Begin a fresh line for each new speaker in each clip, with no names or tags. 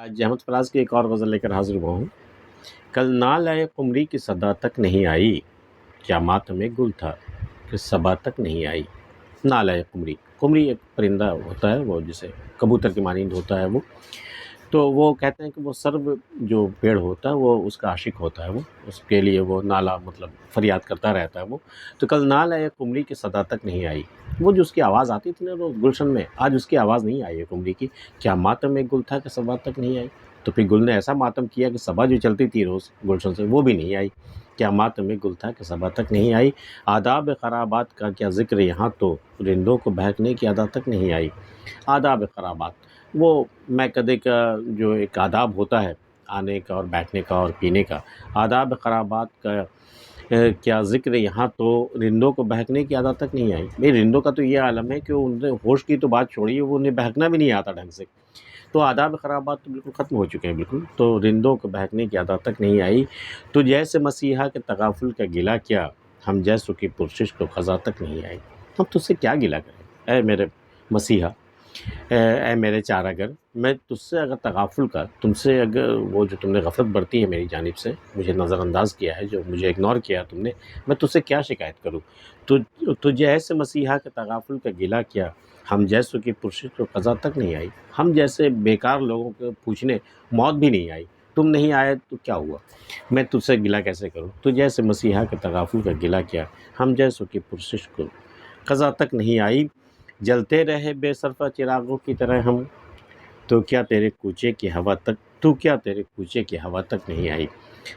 آج احمد فراز کی ایک اور غزل لے کر حاضر ہوا ہوں۔ کل نال آئے قمری کی صدا تک نہیں آئی، کیا ماتم گل تھا کہ صبا تک نہیں آئی۔ نال آئے قمری، قمری ایک پرندہ ہوتا ہے، وہ جسے کبوتر کی مانند ہوتا ہے وہ، تو وہ کہتے ہیں کہ وہ سرو جو پیڑ ہوتا ہے وہ اس کا عاشق ہوتا ہے، وہ اس کے لیے وہ نالا مطلب فریاد کرتا رہتا ہے وہ۔ تو کل نال آئے قمری کی صدا تک نہیں آئی، وہ جو اس کی آواز آتی تھی نا روز گلشن میں، آج اس کی آواز نہیں آئی ہے قمری کی۔ کیا ماتم ایک گل تھا کہ صبا تک نہیں آئی۔ تو پھر گل نے ایسا ماتم کیا کہ صبا جو چلتی تھی روز گلشن سے وہ بھی نہیں آئی۔ کیا ماتم ایک گل تھا کہ صبا تک نہیں آئی۔ آداب خرابات کا کیا ذکر یہاں، تو رندوں کو بہکنے کی ادا تک نہیں آئی۔ آداب خرابات، وہ میں کدے کا جو ایک آداب ہوتا ہے آنے کا اور بیٹھنے کا اور پینے کا، آداب خرابات کا کیا ذکر یہاں، تو رندوں کو بہکنے کی عادت تک نہیں آئی۔ بھئی رندوں کا تو یہ عالم ہے کہ انہیں ہوش کی تو بات چھوڑیے، وہ انہیں بہکنا بھی نہیں آتا ڈھنگ سے، تو آداب خرابات تو بالکل ختم ہو چکے ہیں بالکل۔ تو رندوں کو بہکنے کی عادت تک نہیں آئی۔ تو جیسے مسیحا کے تغافل کا گلہ کیا، ہم جیسوں کی پرسش کو خزاں تک نہیں آئی۔ ہم تجھ سے کیا گلہ کریں اے میرے مسیحا، اے میرے چارہ گر، میں تجھ سے اگر تغافل کا، تم سے اگر وہ جو تم نے غفلت برتی ہے میری جانب سے، مجھے نظر انداز کیا ہے، جو مجھے اگنور کیا تم نے، میں تجھ سے کیا شکایت کروں۔ تجھے ایسے مسیحا کے تغافل کا گلہ کیا، ہم جیسوں کی پرسش کو قضا تک نہیں آئی۔ ہم جیسے بیکار لوگوں کو پوچھنے موت بھی نہیں آئی، تم نہیں آئے تو کیا ہوا، میں تجھ سے گلہ کیسے کروں۔ تو جیسے مسیحا کے تغافل کا گلہ کیا، ہم جیسوں کی پرسش کو قضا تک نہیں آئی۔ جلتے رہے بے صرفہ چراغوں کی طرح ہم، تو کیا تیرے کوچے کی ہوا تک نہیں آئی۔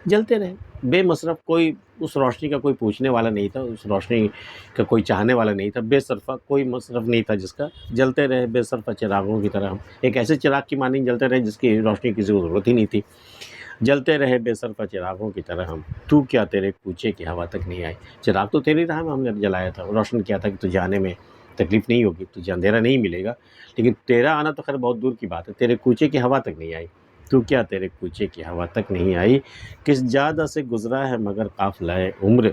جلتے رہے بے مصرف، کوئی اس روشنی کا کوئی پوچھنے والا نہیں تھا، اس روشنی کا کوئی چاہنے والا نہیں تھا، بے صرفہ کوئی مصرف نہیں تھا جس کا۔ جلتے رہے بے صرفہ چراغوں کی طرح ہم، ایک ایسے چراغ کی مانند جلتے رہے جس کی روشنی کی ضرورت ہی نہیں تھی۔ جلتے رہے بے صرفہ چراغوں کی طرح ہم، تو کیا تیرے کوچے کی ہوا تک نہیں آئی۔ چراغ تو تیری راہ میں ہم نے جلایا تھا، روشن کیا تھا کہ تجھے آنے میں تکلیف نہیں ہوگی، تجھے اندھیرا نہیں ملے گا، لیکن تیرا آنا تو خیر بہت دور کی بات ہے، تیرے کوچے کی ہوا تک نہیں آئی۔ تو کیا تیرے کوچے کی ہوا تک نہیں آئی۔ کس جادہ سے گزرا ہے مگر قافلہ عمر،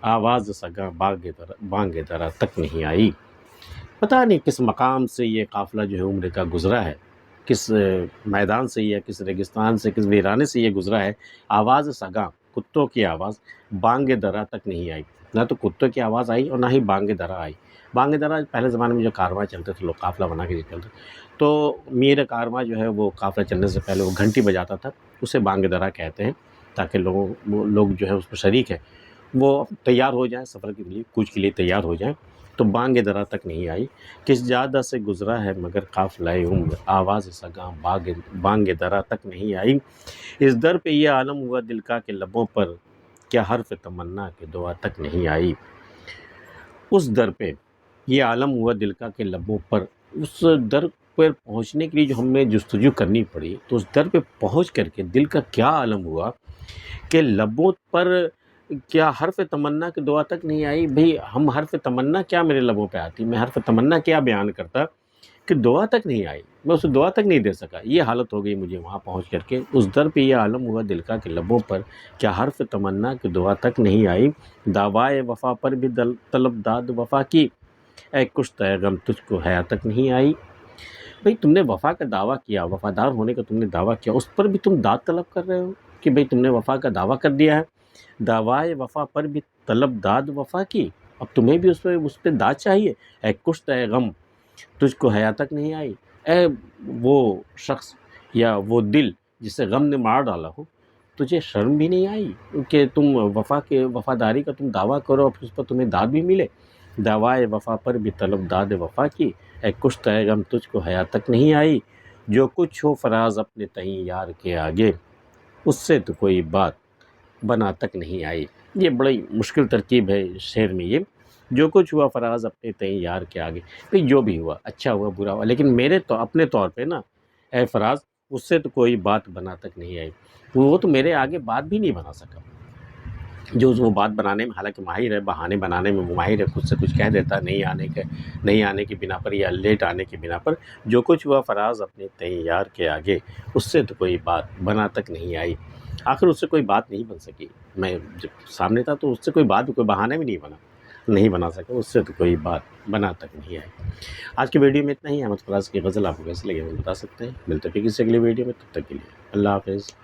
آواز سگاں بانگ درا تک نہیں آئی۔ پتہ نہیں کس مقام سے یہ قافلہ جو ہے عمر کا گزرا ہے، کس میدان سے یا کس ریگستان سے، کس ویرانے سے یہ گزرا ہے۔ آواز سگاں، کتوں کی آواز، بانگ درا تک نہیں آئی۔ نہ تو کتوں کی آواز آئی اور نہ ہی بانگ درا آئی۔ بانگ درا پہلے زمانے میں جو کارواں چلتے تھے، لوگ قافلہ بنا کے چلتے، تو میر کارواں جو ہے وہ قافلہ چلنے سے پہلے وہ گھنٹی بجاتا تھا، اسے بانگ درا کہتے ہیں، تاکہ لوگ جو ہے اس میں شریک ہیں وہ تیار ہو جائیں، سفر کے لیے کوچ کے لیے تیار ہو جائیں۔ تو بانگ درا تک نہیں آئی۔ کس جادہ سے گزرا ہے مگر قافلہ عمر، آواز سگاں بانگ درا تک نہیں آئی۔ اس در پہ یہ عالم ہوا دل کا کہ لبوں پر، کیا حرف تمنا کہ دعا تک نہیں آئی۔ اس در پہ یہ عالم ہوا دل کا کہ لبوں پر، اس در پر پہنچنے کے لیے جو ہمیں جستجو کرنی پڑی، تو اس در پہ پہنچ کر کے دل کا کیا عالم ہوا کہ لبوں پر کیا حرف تمنا کی دعا تک نہیں آئی۔ بھئی ہم حرف تمنا کیا میرے لبوں پہ آتی، میں حرف تمنا کیا بیان کرتا کہ دعا تک نہیں آئی، میں اسے دعا تک نہیں دے سکا۔ یہ حالت ہو گئی مجھے وہاں پہنچ کر کے۔ اس در پہ یہ عالم ہوا دل کا کہ لبوں پر، کیا حرف تمنا کی دعا تک نہیں آئی۔ دعوائے وفا پر بھی طلب داد وفا کی، اے کشتہ غم تجھ کو حیا تک نہیں آئی۔ بھئی تم نے وفا کا دعویٰ کیا، وفادار ہونے کا تم نے دعویٰ کیا، اس پر بھی تم داد طلب کر رہے ہو کہ بھئی تم نے وفا کا دعویٰ کر دیا ہے۔ دعوائے وفا پر بھی طلب داد وفا کی، اب تمہیں بھی اس پہ داد چاہیے۔ اے کشتہ غم تجھ کو حیا تک نہیں آئی۔ اے وہ شخص یا وہ دل جسے غم نے مار ڈالا ہو، تجھے شرم بھی نہیں آئی کہ تم وفاداری کا تم دعویٰ کرو اور پھر اس پر تمہیں داد بھی ملے۔ دعوائے وفا پر بھی طلب داد وفا کی، اے کشتہ غم تجھ کو حیا تک نہیں آئی۔ جو کچھ ہو فراز اپنے تئیں یار کے آگے، اس سے تو کوئی بات بنا تک نہیں آئی۔ یہ بڑی مشکل ترکیب ہے شعر میں، یہ جو کچھ ہوا فراز اپنے تئیں یار کے آگے، بھئی جو بھی ہوا، اچھا ہوا برا ہوا، لیکن میرے تو اپنے طور پہ نا اے فراز، اس سے تو کوئی بات بنا تک نہیں آئی۔ وہ تو میرے آگے بات بھی نہیں بنا سکا، جو وہ بات بنانے میں حالانکہ ماہر ہے، بہانے بنانے میں وہ ماہر ہے، خود سے کچھ کہہ دیتا نہیں آنے کی بنا پر یا لیٹ آنے کی بنا پر۔ جو کچھ ہوا فراز اپنے تئیں یار کے آگے، اس سے تو کوئی بات بنا تک نہیں آئی۔ آخر اس سے کوئی بات نہیں بن سکی، میں جب سامنے تھا تو اس سے کوئی بات، کوئی بہانہ بھی نہیں بنا۔ نہیں بنا سکا، اس سے تو کوئی بات بنا تک نہیں آئی۔ آج کی ویڈیو میں اتنا ہی۔ احمد فراز کی غزل آپ کو کیسے لگے وہ بتا سکتے ہیں۔ ملتے ہیں پھر کسی اگلی ویڈیو میں، تب تک کے لیے اللہ حافظ۔